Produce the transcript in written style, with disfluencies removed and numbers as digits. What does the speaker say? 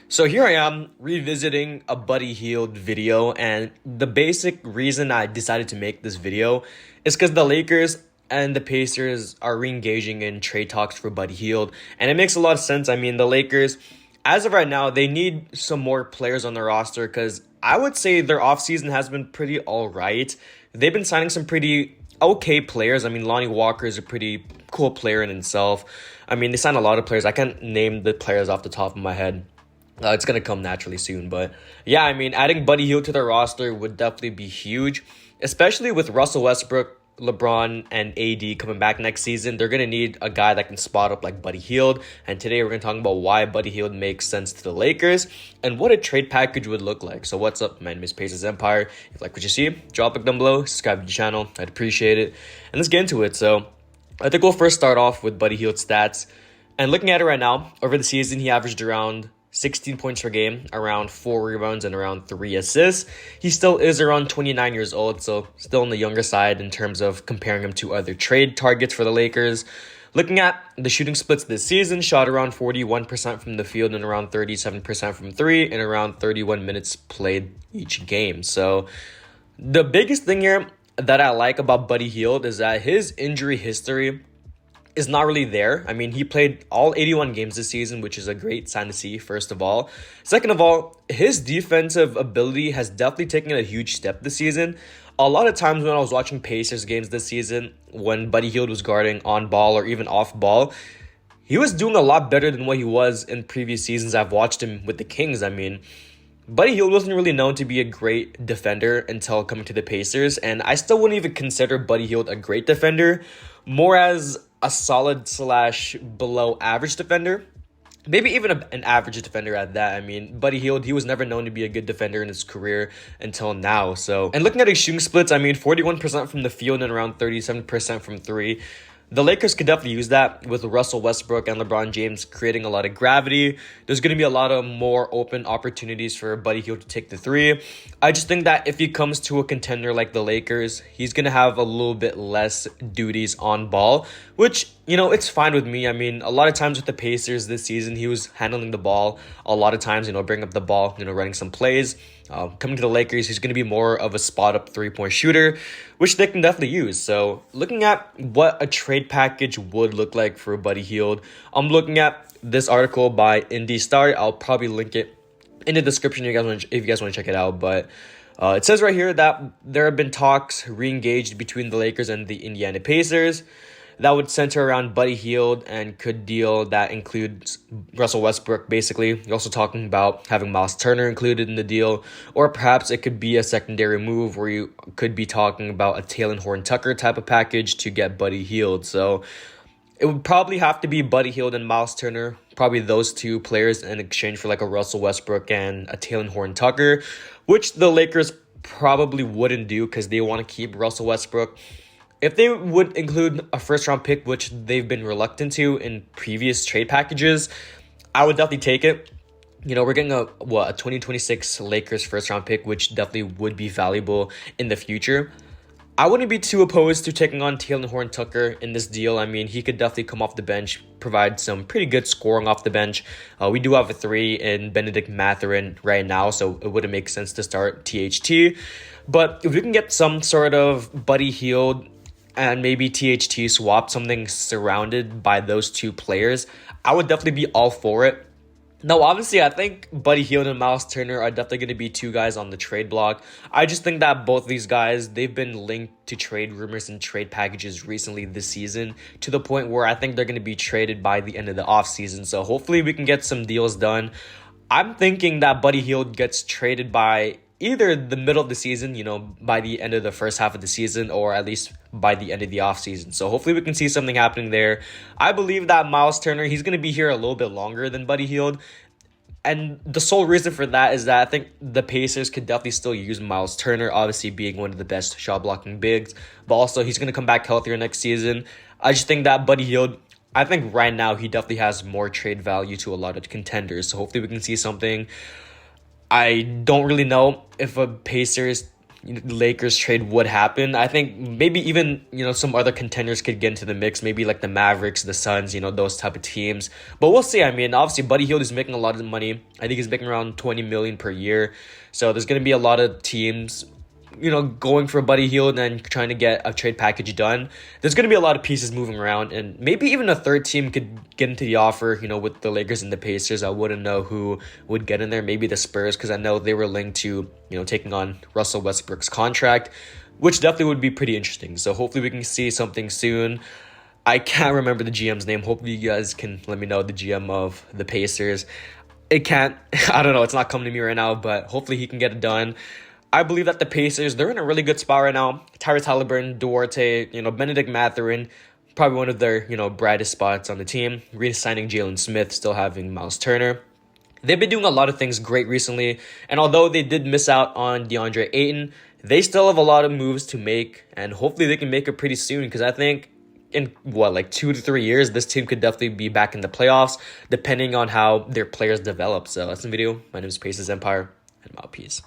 So here I am revisiting a Buddy Hield video, and the basic reason I decided to make this video is because the Lakers and the Pacers are re-engaging in trade talks for Buddy Hield, and it makes a lot of sense. I mean, the Lakers, as of right now, they need some more players on their roster because I would say their offseason has been pretty all right. They've been signing some pretty okay players. I mean, Lonnie Walker is a pretty cool player in himself. I mean, they signed a lot of players. I can't name the players off the top of my head. It's going to come naturally soon. But yeah, I mean, adding Buddy Hield to their roster would definitely be huge, especially with Russell Westbrook, LeBron, and AD coming back next season. They're going to need a guy that can spot up like Buddy Hield. And today we're going to talk about why Buddy Hield makes sense to the Lakers and what a trade package would look like. So what's up, man? Miss Pacers Empire. If you like what you see, drop a like down below, subscribe to the channel. I'd appreciate it. And let's get into it. So I think we'll first start off with Buddy Hield's stats. And looking at it right now, over the season, he averaged around 16 points per game, around 4 rebounds, and around 3 assists. He still is around 29 years old, so still on the younger side in terms of comparing him to other trade targets for the Lakers. Looking at the shooting splits this season, shot around 41% from the field and around 37% from 3 and around 31 minutes played each game. So the biggest thing here that I like about Buddy Hield is that his injury history is not really there. I mean, he played all 81 games this season, which is a great sign to see, first of all. Second of all, his defensive ability has definitely taken a huge step this season. A lot of times when I was watching Pacers games this season, when Buddy Hield was guarding on ball or even off ball, he was doing a lot better than what he was in previous seasons. I've watched him with the Kings. I mean, Buddy Hield wasn't really known to be a great defender until coming to the Pacers, and I still wouldn't even consider Buddy Hield a great defender, more as a solid slash below average defender. Maybe even an average defender at that. I mean, Buddy Hield, he was never known to be a good defender in his career until now. So, and looking at his shooting splits, I mean, 41% from the field and around 37% from 3. The Lakers could definitely use that with Russell Westbrook and LeBron James creating a lot of gravity. There's going to be a lot of more open opportunities for Buddy Hield to take the 3. I just think that if he comes to a contender like the Lakers, he's going to have a little bit less duties on ball, which, it's fine with me. I mean, a lot of times with the Pacers this season, he was handling the ball a lot of times, bringing up the ball, running some plays. Coming to the Lakers, he's going to be more of a spot-up three-point shooter, which they can definitely use. So looking at what a trade package would look like for Buddy Hield, I'm looking at this article by Indy Star. I'll probably link it in the description if you guys want to check it out. But it says right here that there have been talks re-engaged between the Lakers and the Indiana Pacers that would center around Buddy Hield and could deal that includes Russell Westbrook, basically. You're also talking about having Miles Turner included in the deal, or perhaps it could be a secondary move where you could be talking about a Taylor Horton-Tucker type of package to get Buddy Hield. So it would probably have to be Buddy Hield and Miles Turner, probably those two players in exchange for like a Russell Westbrook and a Taylor Horton-Tucker, which the Lakers probably wouldn't do because they want to keep Russell Westbrook. If they would include a first-round pick, which they've been reluctant to in previous trade packages, I would definitely take it. We're getting a 2026 Lakers first-round pick, which definitely would be valuable in the future. I wouldn't be too opposed to taking on Taylor Horton-Tucker in this deal. I mean, he could definitely come off the bench, provide some pretty good scoring off the bench. We do have a 3 in Benedict Mathurin right now, so it wouldn't make sense to start THT. But if we can get some sort of Buddy Hield and maybe THT swap, something surrounded by those two players, I would definitely be all for it. Now, obviously, I think Buddy Hield and Miles Turner are definitely going to be two guys on the trade block. I just think that both these guys, they've been linked to trade rumors and trade packages recently this season to the point where I think they're going to be traded by the end of the offseason. So hopefully we can get some deals done. I'm thinking that Buddy Hield gets traded by either the middle of the season, by the end of the first half of the season, or at least by the end of the offseason. So hopefully we can see something happening there. I believe that Miles Turner, he's going to be here a little bit longer than Buddy Hield. And the sole reason for that is that I think the Pacers could definitely still use Miles Turner, obviously being one of the best shot blocking bigs. But also he's going to come back healthier next season. I just think that Buddy Hield, I think right now he definitely has more trade value to a lot of contenders. So hopefully we can see something. I don't really know if a Pacers the Lakers trade would happen. I think maybe even, some other contenders could get into the mix, maybe like the Mavericks, the Suns, those type of teams. But we'll see. I mean, obviously Buddy Hield is making a lot of money. I think he's making around 20 million per year. So there's going to be a lot of teams going for Buddy Hield and trying to get a trade package done. There's going to be a lot of pieces moving around, and maybe even a third team could get into the offer, with the Lakers and the Pacers. I wouldn't know who would get in there. Maybe the Spurs, because I know they were linked to, taking on Russell Westbrook's contract, which definitely would be pretty interesting. So hopefully we can see something soon. I can't remember the GM's name. Hopefully you guys can let me know the GM of the Pacers. I don't know, it's not coming to me right now, but hopefully he can get it done. I believe that the Pacers, they're in a really good spot right now. Tyrese Halliburton, Duarte, Benedict Mathurin, probably one of their, brightest spots on the team. Re-signing Jalen Smith, still having Miles Turner. They've been doing a lot of things great recently, and although they did miss out on DeAndre Ayton, they still have a lot of moves to make, and hopefully they can make it pretty soon, because I think in 2 to 3 years, this team could definitely be back in the playoffs, depending on how their players develop. So that's the video. My name is Pacers Empire, and I'm out. Peace.